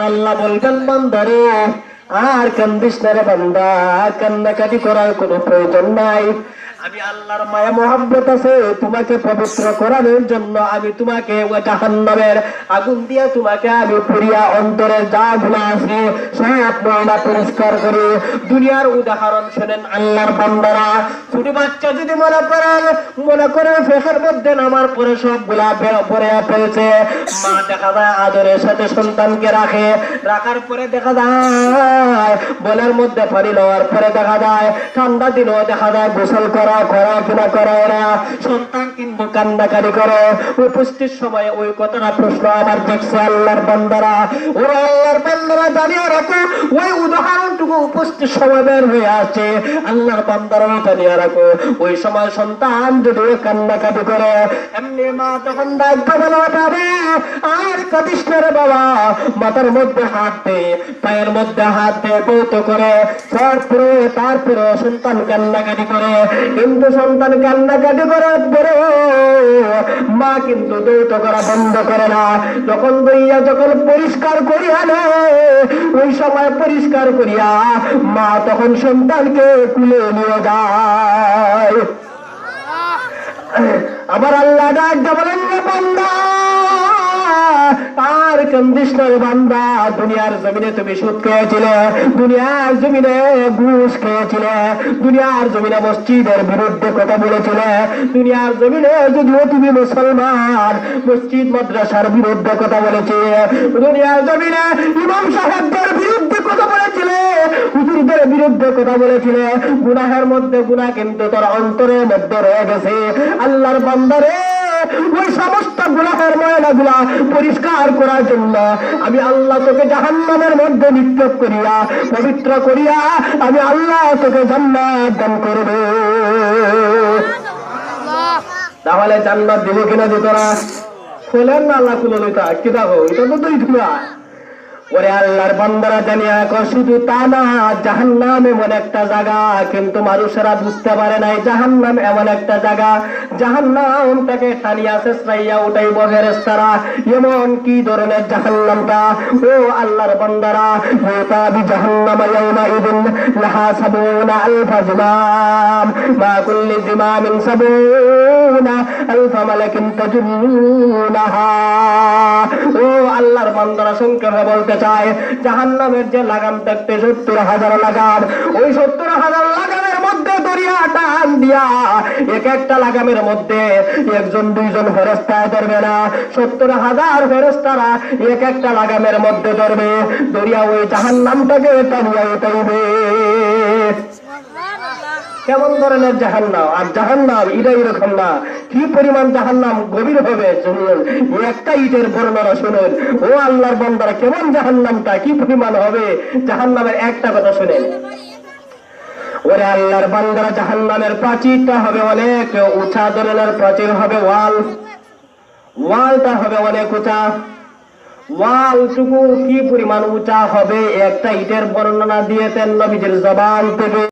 আল্লাহ বলবেন বান্দারে আর কান্দিস না রে বান্দা, কান্নাকাটি করার কোনো প্রয়োজন নাই। আমি আল্লাহর মায়া মহব্বত আছে তোমাকে পবিত্র করানোর জন্য। আমি তোমাকে জাহান্নামের আগুন দিয়ে তোমাকে আমি পুরিয়া অন্তরের যা গুনাহ আছে সব ময়লা পরিষ্কার করি। দুনিয়ার উদাহরণ শোনেন আল্লাহর বান্দারা। ছোট বাচ্চা যদি মনে করে ফেকের মধ্যে নামার পরে সব গুলা পরে ফেলছে, মা দেখা যায় আদরের সাথে সন্তানকে রাখার পরে দেখা যায় বলের মধ্যে পানি লওয়ার পরে দেখা যায় ঠান্ডা দিনও দেখা যায় গোসল করা কিনা করা ওরা। সন্তান কিন্তু কান্নাকারি করে। উপস্থিত সময়ে ওই কথাটা প্রশ্ন আমার দেখছে আল্লাহর বান্দারা। ওরা আল্লাহর বান্দারা জানিয়ে রাখো ওই উদাহরণটুকু উপস্থিত সময় বের হয়ে আসছে। আল্লাহর বান্দারা জানিয়ে রাখো ওই সময় সন্তান যদি কান্নাকাটি করে এমনি মা তখন ডাকতে বলো বাবা আর কাঁদিস না রে বাবা। মাথার মধ্যে হাত দে, পায়ের মধ্যে হাত দে, বৌত করে তারপরে সন্তান কান্নাকাটি করে। কিন্তু সন্তান কান্নাকাটি করার পরে মা কিন্তু দৌত করা বন্ধ করে না। যখন পরিষ্কার করিয়া ওই সময় পরিষ্কার করিয়া মা তখন সন্তানকে তুলে নিয়ে যায়। আবার আল্লাহ ডাক বলেন বান্দা আর কান্দিস না বান্দা। দুনিয়ার জমিনে তুমি সুদ খেয়েছিলে, দুনিয়ার জমিনে ঘুষ খেয়েছিলে, দুনিয়ার জমিনে মসজিদের বিরুদ্ধে কথা বলেছিলে, দুনিয়ার জমিনে যদিও তুমি মুসলমান মসজিদ মাদ্রাসার বিরুদ্ধে কথা বলেছে, দুনিয়ার জমিনে ইমাম সাহেবদের বিরুদ্ধে কথা বলেছিলে, হুজুরদের বিরুদ্ধে কথা বলেছিলে। গুনাহের মধ্যে গুনাহ কিন্তু তোর অন্তরের মধ্যে রয়ে গেছে। আল্লাহর বান্দারে ওই সমস্ত গুনাহের ময়লাগুলা পরিষ্কার করার জন্য আমি আল্লাহ তোকে জাহান্নামের মধ্যে নিক্ষেপ করিয়া পবিত্র করিয়া আমি আল্লাহ তোকে জান্নাত দান করব। তাহলে জান্নাত দিব কিনা দিত না? খোলেন না আল্লাহ খুলে লইতা কি দেখো এটা তো তুই ধুলা। ওরে আল্লাহর বান্দারা জানিয়া রাখো শুধু তা না, জাহান্নাম এমন একটা জায়গা কিন্তু মানুষেরা বুঝতে পারে নাই জাহান্নাম এমন একটা জায়গা। জাহান্নামটাকে টানিয়া শেষরাইয়া উঠাইব ফেরেশতারা। এমন কি ধরনের জাহান্নামটা? ও আল্লাহর বান্দারা মুতাবি জাহান্নাম ইয়াউমা ইদিন লাহা সাবুনা আলফা জিমাম মা কুল্লি জিমামিন সাবুনা আলফা মালাকিন তাজুনাহা। ও আল্লাহর বান্দারা সংক্ষেপে বলতে চায় জাহান্নামের যে লাগাম থাকতে 70,000 লাগাম, ওই 70,000 লাগামের মধ্যে দরিয়া টান দিয়া এক একটা লাগামের মধ্যে একজন দুইজন ফেরেশতা ধরবে না, 70,000 ফেরেশতারা এক একটা লাগামের মধ্যে ধরবে। দরিয়া ওই জাহান্নামটাকে টানিয়া উঠাইবে। কেমন ধরনের জাহান্নাম? আর জাহান্নাম এটা এরকম না, কি পরিমাণ জাহান্নাম গভীর হবে শুনুন। একটা ইটের বর্ণনা শুনুন। ও আল্লাহর বান্দারা কেমন জাহান্নামটা কি পরিমাণ হবে জাহান্নামের একটা কথা শুনেন। ওরে আল্লাহর বান্দারা জাহান্নামের প্রাচীরটা হবে অনেক উঁচা ধরনের প্রাচীর হবে। ওয়ালটা হবে অনেক উঁচা। ওয়ালটুকু কি পরিমাণ উঁচা হবে একটা ইটের বর্ণনা দিয়েছেন নবীজির জবান থেকে।